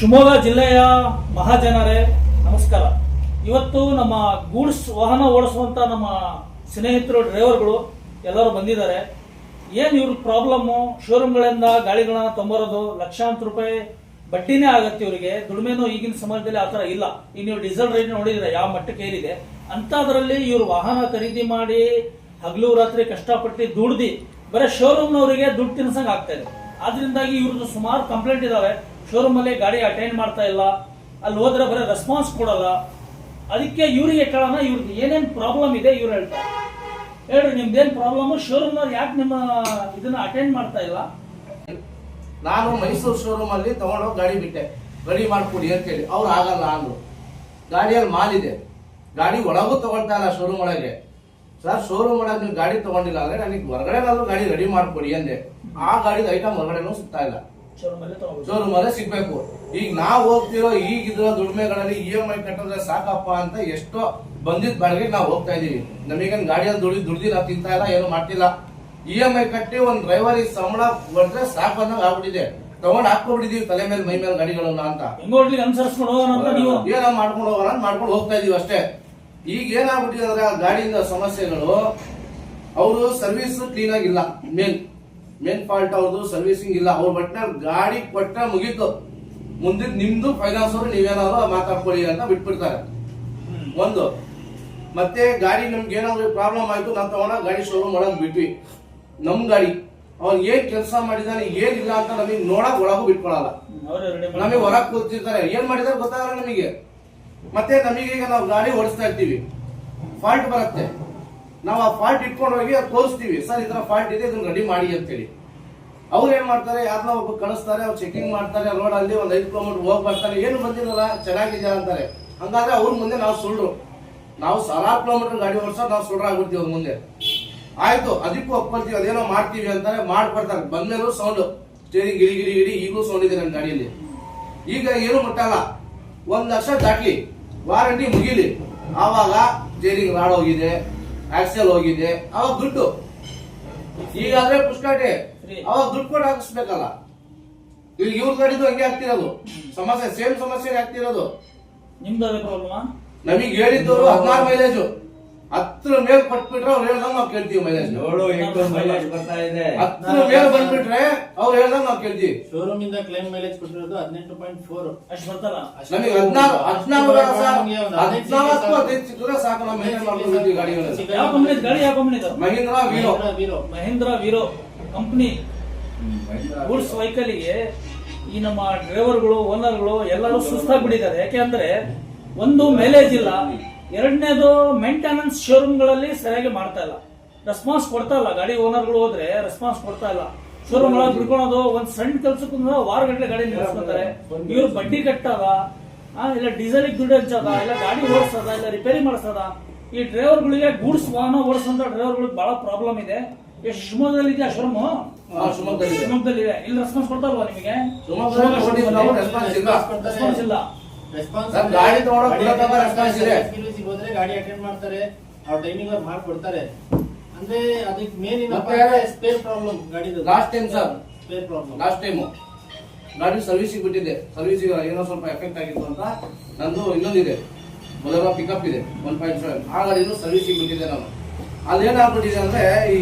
ಶಿವಮೊಗ್ಗ ಜಿಲ್ಲೆಯ ಮಹಾಜನರೇ ನಮಸ್ಕಾರ. ಇವತ್ತು ನಮ್ಮ ಗೂಡ್ಸ್ ವಾಹನ ಓಡಿಸುವಂತ ನಮ್ಮ ಸ್ನೇಹಿತರು ಡ್ರೈವರ್ಗಳು ಎಲ್ಲರೂ ಬಂದಿದ್ದಾರೆ. ಏನು ಇವ್ರ ಪ್ರಾಬ್ಲಮ್ಮು, ಶೋರೂಮ್ಗಳಿಂದ ಗಾಡಿಗಳನ್ನ ತೊಂಬರೋದು, ಲಕ್ಷಾಂತರ ರೂಪಾಯಿ ಬಡ್ಡಿನೇ ಆಗತ್ತೆ ಇವರಿಗೆ. ದುಡಿಮೆನೂ ಈಗಿನ ಸಮಾಜದಲ್ಲಿ ಆತರ ಇಲ್ಲ. ಈಗ ನೀವು ಡೀಸೆಲ್ ರೇಟ್ ನೋಡಿದ್ರೆ ಯಾವ ಮಟ್ಟಕ್ಕೆ ಏರಿದೆ. ಅಂತದ್ರಲ್ಲಿ ಇವ್ರು ವಾಹನ ಖರೀದಿ ಮಾಡಿ ಹಗಲು ರಾತ್ರಿ ಕಷ್ಟಪಟ್ಟು ದುಡ್ದು ಬರೀ ಶೋರೂಮ್ನವರಿಗೆ ದುಡ್ಡು ತಿನ್ಸಂಗ್ ಆಗ್ತಾ ಇದೆ. ಆದ್ರಿಂದಾಗಿ ಇವ್ರದ್ದು ಸುಮಾರು ಕಂಪ್ಲೇಂಟ್ ಇದಾವೆ. ಶೋರೂಮ್ ಅಲ್ಲಿ ಗಾಡಿ ಅಟೆಂಡ್ ಮಾಡ್ತಾ ಇಲ್ಲ, ಅಲ್ಲಿ ಹೋದ್ರೆ ಬರೀ ರೆಸ್ಪಾನ್ಸ್ ಕೊಡಲ್ಲ. ಅದಕ್ಕೆ ಇವರಿಗೆ ಕೇಳೋಣ, ಇವ್ರಿಗೆ ಏನೇನ್ ಪ್ರಾಬ್ಲಮ್ ಇದೆ ಇವ್ರು ಹೇಳ್ತಾರೆ. ಹೇಳ್ರಿ, ನಿಮ್ದೇನ್ ಪ್ರಾಬ್ಲಮ್, ಶೋರೂಮ್ನವ್ರು ಯಾಕೆ ನಿಮ್ಮ ಇದನ್ನ ಅಟೆಂಡ್ ಮಾಡ್ತಾ ಇಲ್ಲ? ನಾನು ಮೈಸೂರು ಶೋರೂಮ್ ಅಲ್ಲಿ ತಗೊಂಡೋಗಿ ಗಾಡಿ ಬಿಟ್ಟೆ, ರೆಡಿ ಮಾಡ್ಕೊಡಿ ಅಂತ ಹೇಳಿ. ಅವ್ರು ಆಗಲ್ಲ ಅಂದ್ರು. ಗಾಡಿಯಲ್ಲಿ ಮಾಲ್ ಇದೆ, ಗಾಡಿ ಒಳಗೂ ತಗೊಳ್ತಾ ಇಲ್ಲ ಶೋರೂಮ್ ಒಳಗೆ. ಸರ್, ಶೋರೂಮ್ ಒಳಗೆ ನೀವು ಗಾಡಿ ತಗೊಂಡಿಲ್ಲ ಅಂದ್ರೆ ನನಗೆ ಹೊರಗಡೆನಾದ್ರೂ ಗಾಡಿ ರೆಡಿ ಮಾಡ್ಕೊಡಿ ಅಂದೆ. ಆ ಗಾಡಿದ ಐಟಮ್ ಹೊರಗಡೆನೂ ಸಿಗ್ತಾ ಇಲ್ಲ, ಶೋರೂಮ್ ಅಲ್ಲೇ ಸಿಗ್ಬೇಕು. ಈಗ ನಾವು ಹೋಗ್ತಿರೋ ಈಗಿರೋ ದುಡಿಮೆಗಳಲ್ಲಿ EMI ಕಟ್ಟಿದ್ರೆ ಸಾಕಪ್ಪ ಅಂತ ಎಷ್ಟೋ ಬಂದಿದ್ ಬಾಡಿಗೆ ನಾವು ಹೋಗ್ತಾ ಇದೀವಿ. ನಮಗೇನು ಗಾಡಿಯಲ್ಲಿ ದುಡ್ದು ನಾವು ತಿಂತಾ ಇಲ್ಲ, ಏನು ಮಾಡ್ತಿಲ್ಲ. EMI ಕಟ್ಟಿ ಒಂದ್ ಡ್ರೈವರಿಗೆ ಸಂಬಳ ಕೊಟ್ರೆ ಸಾಕು ಅನ್ನೋದು ಆಗ್ಬಿಟ್ಟಿದೆ. ತಗೊಂಡ್ ಹಾಕೊಬಿಟ್ಟಿದೀವಿ ತಲೆ ಮೇಲೆ ಮೈ ಮೇಲೆ ಗಾಡಿಗಳನ್ನ ಅಂತ. ಏನೋ ಮಾಡ್ಕೊಂಡು ಹೋಗೋಣ ಅಂತ ಮಾಡ್ಕೊಂಡು ಹೋಗ್ತಾ ಇದೀವಿ ಅಷ್ಟೇ. ಈಗ ಏನಾಗ್ಬಿಟ್ಟಿದೆ ಅಂದ್ರೆ ಆ ಗಾಡಿಯಿಂದ ಸಮಸ್ಯೆಗಳು, ಅವರು ಸರ್ವಿಸ್ ಕ್ಲೀನ್ ಆಗಿಲ್ಲ. ಮೇನ್ ಫಾಲ್ಟ್ ಅವ್ರದ್ದು ಸರ್ವಿಸಿಂಗ್ ಇಲ್ಲ. ಅವ್ರ ಬಟ್ನ ಗಾಡಿ ಕೊಟ್ಟ ಮುಗೀತು, ಮುಂದೆ ನಿಮ್ದು ಫೈನಾನ್ಸ್ ಅವರು ನೀವೇನಾದ್ರು ಮಾತಾಡ್ಕೊಳ್ಳಿ ಅಂತ ಬಿಟ್ಬಿಡ್ತಾರೆ. ಒಂದು ಮತ್ತೆ ಗಾಡಿ ನಮ್ಗೆ ಏನಾದ್ರು ಪ್ರಾಬ್ಲಮ್ ಆಯ್ತು, ನಾವು ತಗೊಂಡ ಗಾಡಿ ಶೋರೂಮ್ ಒಳಗೆ ಬಿಟ್ವಿ. ನಮ್ ಗಾಡಿ ಅವ್ನು ಏನ್ ಕೆಲಸ ಮಾಡಿದಾನೆ ಏನಿಲ್ಲ ಅಂತ ನಮಗೆ ನೋಡಕ್ ಒಳಗೂ ಬಿಟ್ಕೊಳಲ್ಲ. ನಮಗೆ ಹೊರಗ್ ಕೂತಿರ್ತಾರೆ, ಏನ್ ಮಾಡಿದಾರೆ ಗೊತ್ತಾಗಲ್ಲ ನಮಗೆ. ಮತ್ತೆ ನಮಗೆ ಈಗ ನಾವು ಗಾಡಿ ಓಡಿಸ್ತಾ ಇರ್ತೀವಿ, ಫಾಲ್ಟ್ ಬರುತ್ತೆ. ನಾವು ಆ ಫಾಲ್ಟ್ ಇಟ್ಕೊಂಡು ಹೋಗಿ ತೋರಿಸ್ತೀವಿ, ಸರ್ ಈ ತರ ಫಾಲ್ಟ್ ಇದೆ, ಇದನ್ನ ರೆಡಿ ಮಾಡಿ ಅಂತ ಹೇಳಿ. ಅವ್ರು ಏನ್ ಮಾಡ್ತಾರೆ, ಯಾರನ್ನ ಒಬ್ಬ ಕಳಿಸ್ತಾರೆ, ಅವ್ರು ಚೆಕಿಂಗ್ ಮಾಡ್ತಾರೆ. ರೋಡ್ ಅಲ್ಲಿ ಒಂದ್ 5 ಕಿಲೋಮೀಟರ್ ಹೋಗಿ ಬರ್ತಾರೆ, ಏನು ಬಂದಿರಲ್ಲ, ಚೆನ್ನಾಗಿದೆಯಾ ಅಂತಾರೆ. ಹಂಗಾದ್ರೆ ಅವ್ರ ಮುಂದೆ ನಾವು ಸುಳ್ಳು, ನಾವು 1000 ಕಿಲೋಮೀಟರ್ ಗಾಡಿ ಓಡಿಸೋ ನಾವು ಸುಳ್ಳು ಆಗ್ಬಿಡ್ತೀವಿ ಅವ್ರ ಮುಂದೆ. ಆಯ್ತು, ಅದಕ್ಕೂ ಒಪ್ಕೊಳ್ತೀವಿ, ಅದೇನೋ ಮಾಡ್ತೀವಿ ಅಂತಾರೆ, ಮಾಡ್ಕೊಡ್ತಾರೆ. ಬಂದ್ಮೇಲೂ ಸೌಂಡ್, ಸ್ಟೇರಿಂಗ್ ಗಿರಿ ಗಿರಿ ಗಿರಿ ಈಗಲೂ ಸೌಂಡ್ ಇದೆ ನನ್ನ ಗಾಡಿಯಲ್ಲಿ. ಈಗ ಏನು ಮುಟ್ಟಲ್ಲ, 1 ಲಕ್ಷ ದಾಟ್ಲಿ, ವಾರಂಟಿ ಮುಗಿಲಿ, ಆವಾಗ ಸ್ಟೇರಿಂಗ್ ರಾಡ್ ಹೋಗಿದೆ, ಆಕ್ಸೆಲ್ ಹೋಗಿದೆ, ಅವಾಗ ದುಡ್ಡು. ಈಗಾದ್ರೆ ಪುಷ್ಕಟೆ, ಅವಾಗ ದುಡ್ಡು ಕೊಟ್ಟು ಹಾಕಿಸ್ಬೇಕಲ್ಲ. ಈಗ ಇವ್ರ ಗಾಡಿದು ಹಂಗೆ ಆಗ್ತಿರೋದು ಸಮಸ್ಯೆ, ಸೇಮ್ ಸಮಸ್ಯೆ ಆಗ್ತಿರೋದು. ನಿಮ್ದು ಅದೇ ಪ್ರಾಬ್ಲಮ್. ನಮಗ್ ಹೇಳಿದ್ದವರು 16 ಮೈಲೇಜ್, 10 ಮೇಲೆ ಕೊಟ್ಬಿಟ್ರೆ ಅವ್ರು ಹೇಳ್ದಂಗ ನಾವು ಕೇಳ್ತೀವಿ. ಮೈಲೇಜ್ 7-8 ಮೈಲೇಜ್ ಬರ್ತಾ ಇದೆ. 10 ಮೇಲೆ ಬಂದ್ಬಿಟ್ರೆ ಅವ್ರು ಹೇಳ್ದಂಗ ನಾವು ಕೇಳ್ತೀವಿ. ಶೋರೂಮ್ ಇಂದ ಕ್ಲೈಮ್ ಮೈಲೇಜ್ ಕೊಟ್ಟಿರೋದು 18.4 ಅಷ್ಟು ಬರ್ತಲ್ಲ. ನಮಗೆ 14 ಸಿಕ್ಕಿದ್ರೆ ಸಾಕು, ನಾವು ಮೇಂಟೈನ್ ಮಾಡ್ಕೊಳ್ತೀವಿ ಗಾಡಿಗಳಲ್ಲಿ. ಯಾವ ಕಂಪನಿ ಗಾಡಿ? ಯಾವ ಕಂಪನಿ ಇದು? ಮಹೀಂದ್ರ ವೀರೋ ಕಂಪನಿ ಗೂಡ್ಸ್ ವೆಹಿಕಲ್ ಗೆ ಈ ನಮ್ಮ ಡ್ರೈವರ್ಗಳು, ಓನರ್ಗಳು ಎಲ್ಲರೂ ಸುಸ್ತಾಗ್ಬಿಟ್ಟಿದ್ದಾರೆ. ಯಾಕೆಂದ್ರೆ ಒಂದು ಮೈಲೇಜ್ ಇಲ್ಲ, ಎರಡನೇದು ಮೇಂಟೆನೆನ್ಸ್ ಶೋರೂಮ್ಗಳಲ್ಲಿ ಸರಿಯಾಗಿ ಮಾಡ್ತಾ ಇಲ್ಲ, ರೆಸ್ಪಾನ್ಸ್ ಕೊಡ್ತಾ ಇಲ್ಲ. ಗಾಡಿ ಓನರ್ಗಳು ಹೋದ್ರೆ ರೆಸ್ಪಾನ್ಸ್ ಕೊಡ್ತಾ ಇಲ್ಲ. ಶೋರೂಮ್ ಒಳಗೆ ಬಿಡ್ಕೊಳೋದು, ಒಂದ್ ಸಣ್ಣ ಕೆಲ್ಸಕ್ಕೂ ವಾರಗಟ್ಟಲೆ ಗಾಡಿ ನಿಲ್ಲಿಸ್ಕೊತಾರೆ. ಇವ್ರು ಬಡ್ಡಿ ಕಟ್ಟದ, ಇಲ್ಲ ಡೀಸೆಲ್ ದುಡ್ಡು ಹಂಚದ, ಇಲ್ಲ ಗಾಡಿ ಓಡಿಸೋದ, ಇಲ್ಲ ರಿಪೇರಿ ಮಾಡಿಸೋದ. ಈ ಡ್ರೈವರ್ಗಳಿಗೆ ಗೂಡ್ಸ್ ವಾಹನ ಓಡಿಸೋಂತ ಡ್ರೈವರ್ಗಳಿಗೆ ಬಹಳ ಪ್ರಾಬ್ಲಮ್ ಇದೆ. ಎಷ್ಟು ಶಿವಮೊಗ್ಗದಲ್ಲಿ ಇದೆಯಾ ಶೋರೂಮ್? ಶಿವಮೊಗ್ಗದಲ್ಲಿ ಇದೆ. ಇಲ್ಲಿ ರೆಸ್ಪಾನ್ಸ್ ಕೊಡ್ತಾ ಇಲ್ವಾ ನಿಮಗೆ? ರೆಸ್ಪಾನ್ಸ್ ಇಲ್ಲ. ಗಾಡಿ ಹೋದ್ರೆ ಗಾಡಿ ಅಟೆಂಡ್ ಮಾಡ್ತಾರೆ, ಅವ್ರ ಟೈಮಿಂಗ್ ಅವ್ರು ಮಾಡ್ಕೊಡ್ತಾರೆ. ಅಂದ್ರೆ ಅದಕ್ಕೆ ಮೇನ್ ಸ್ಪೇರ್ ಪ್ರಾಬ್ಲಮ್ ಗಾಡಿದು. Last time sir, spare problem last time ಗಾಡಿ ಸರ್ವಿಸಿಗೆ ಬಿಟ್ಟಿದ್ದೆ. ಸರ್ವಿಸಿಗೆ ಏನೋ ಸ್ವಲ್ಪ ಎಫೆಕ್ಟ್ ಆಗಿತ್ತು ಅಂತ ನಂದು ಇನ್ನೊಂದಿದೆ, ಬೊಲೆರೋ ಪಿಕಪ್ ಇದೆ 1.7. ಆ ಗಾಡಿನೂ ಸರ್ವಿಸಿಗೆ ಬಿಟ್ಟಿದ್ದೆ ನಾನು. ಅಲ್ಲಿ ಏನಾಗ್ಬಿಟ್ಟಿದೆ ಅಂದ್ರೆ, ಈ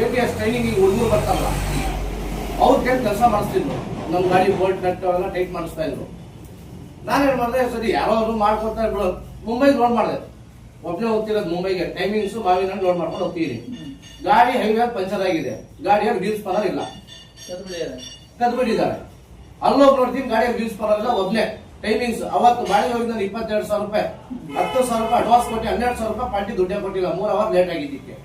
ATS ಟ್ರೈನಿಂಗ್ ಈಗ ಹುಡುಗರು ಬರ್ತಾರಲ್ಲ, ಅವ್ರ ಟೈಮ್ ಕೆಲಸ ಮಾಡಿಸ್ತಿದ್ರು. ನಮ್ಮ ಗಾಡಿ ಬೋಲ್ಟ್ ನಟ್ ಅವೆಲ್ಲ ಟೈಟ್ ಮಾಡಿಸ್ತಾ ಇದ್ರು. ನಾನೇನ್ ಮಾಡಿದೆ, ಸರಿ ಯಾರೋ ಮಾಡ್ಕೊಡ್ತಾ ಇದ್ರು. ಮುಂಬೈಗೆ ಲೋಡ್ ಮಾಡಿದೆ, ಒಬ್ಬನೇ ಹೋಗ್ತಿರೋದು ಮುಂಬೈಗೆ. ಟೈಮಿಂಗ್ಸ್ ಮಾವಿನ ಲೋಡ್ ಮಾಡ್ಕೊಂಡು ಹೋಗ್ತೀನಿ. ಗಾಡಿ ಹೈವೇ ಪಂಚರ್ ಆಗಿದೆ, ಗಾಡಿಯಲ್ಲಿ ವೀಲ್ಸ್ ಪವರ್ ಇಲ್ಲ, ಕದ್ಬಿಟ್ಟಿದ್ದಾರೆ. ಅಲ್ಲೋಗಿ ನೋಡ್ತೀನಿ, ಗಾಡಿಯಲ್ಲಿ ವೀಲ್ಸ್ ಪವರ್ ಇಲ್ಲ, ಒಬ್ನೇ. ಟೈಮಿಂಗ್ಸ್ ಅವತ್ತು ಬಾಡಿಗೆ ಹೋಗಿದ್ದ 22,000 ರೂಪಾಯಿ, 10,000 ರೂಪಾಯಿ ಅಡ್ವಾನ್ಸ್ ಕೊಟ್ಟು 12,000 ರೂಪಾಯಿ ಪಾರ್ಟಿ ದುಡ್ಡೇ ಕೊಟ್ಟಿಲ್ಲ. 3 ಅವರ್ ಲೇಟ್ ಆಗಿದ್ದಕ್ಕೆ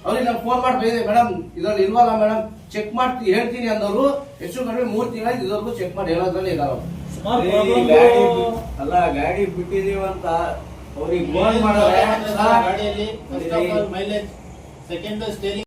ಅವ್ರಿಗೆ ನಾನು ಫೋನ್ ಮಾಡಿ ಬೈದೆ, ಮೇಡಮ್ ಇದ್ರಲ್ಲಿ ಇಲ್ವಲ್ಲ ಮೇಡಮ್, ಚೆಕ್ ಮಾಡಿ ಹೇಳ್ತೀನಿ ಅಂದವರು. ಹೆಚ್ಚು ಕಡಿಮೆ 3 ತಿಂಗಳಾಯ್ತು ಇದ್ರಿಗೂ ಚೆಕ್ ಮಾಡಿ ಹೇಳೋದ್ರಲ್ಲಿ ಇದಾರ. ಅಲ್ಲ, ಗಾಡಿ ಬಿಟ್ಟಿದೀವಂತ ಅವ್ರಿಗೆ ಫೋನ್ ಮಾಡಿದ್ರೆ ಗಾಡಿಯಲ್ಲಿ ಮೈಲೇಜ್, ಸೆಕೆಂಡ್ ಸ್ಟೇರಿಂಗ್